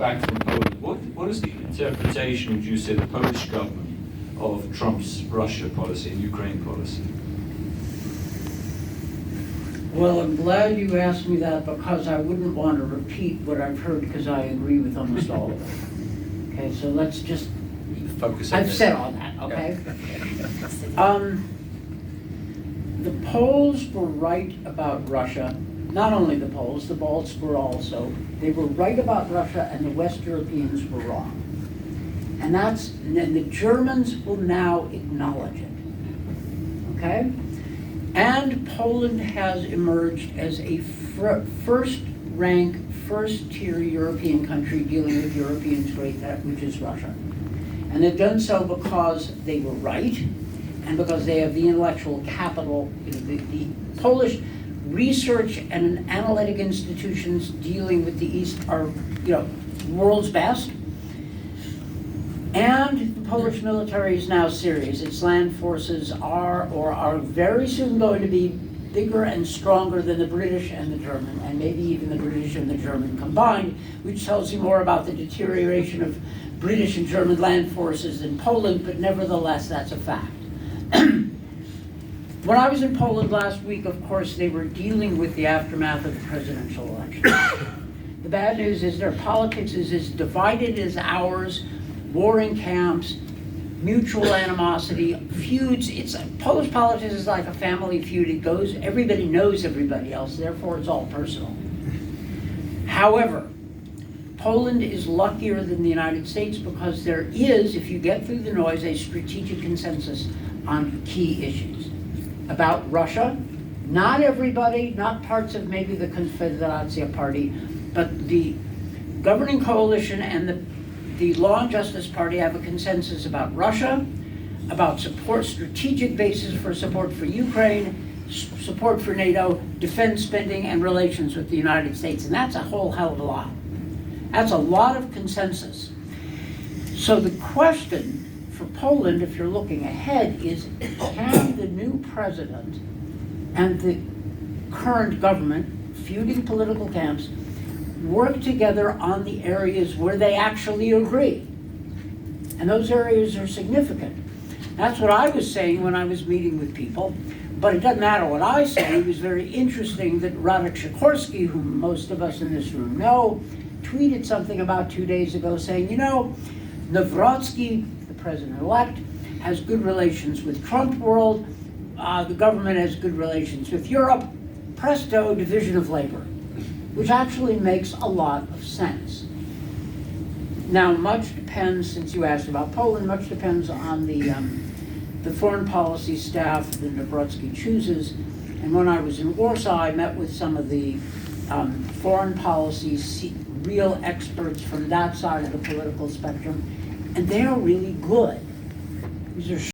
back from Poland. What is the interpretation, would you say, the Polish government of Trump's Russia policy and Ukraine policy? Well, I'm glad you asked me that because I wouldn't want to repeat what I've heard because I agree with almost all of it. Okay, so let's just Focus on I've this. said all that, okay? The Poles were right about Russia. Not only the Poles, the Balts were also. They were right about Russia and the West Europeans were wrong. And the Germans will now acknowledge it, okay? And Poland has emerged as a first-rank, first-tier European country dealing with Europeans' great threat, which is Russia. And they've done so because they were right, and because they have the intellectual capital. The Polish research and analytic institutions dealing with the East are, world's best. And the Polish military is now serious. Its land forces are very soon going to be bigger and stronger than the British and the German, and maybe even the British and the German combined, which tells you more about the deterioration of British and German land forces in Poland, but nevertheless, that's a fact. When I was in Poland last week, of course, they were dealing with the aftermath of the presidential election. The bad news is their politics is as divided as ours, warring camps, mutual animosity, feuds. Polish politics is like a family feud. It goes, everybody knows everybody else, therefore it's all personal. However, Poland is luckier than the United States because there is, if you get through the noise, a strategic consensus on key issues. About Russia, not everybody, not parts of maybe the Konfederacja Party, but the governing coalition and the Law and Justice Party have a consensus about Russia, about support, strategic basis for support for Ukraine, support for NATO, defense spending, and relations with the United States. And that's a whole hell of a lot. That's a lot of consensus. So the question for Poland, if you're looking ahead, is can the new president and the current government, feuding political camps, work together on the areas where they actually agree? And those areas are significant. That's what I was saying when I was meeting with people, but it doesn't matter what I say. It was very interesting that Radek Sikorski, whom most of us in this room know, tweeted something about 2 days ago saying, Nawrocki, the president-elect, has good relations with Trump world, the government has good relations with Europe, presto, division of labor, which actually makes a lot of sense. Now, much depends, since you asked about Poland, much depends on the foreign policy staff that Nawrocki chooses. And when I was in Warsaw, I met with some of the foreign policy real experts from that side of the political spectrum, and they are really good. These are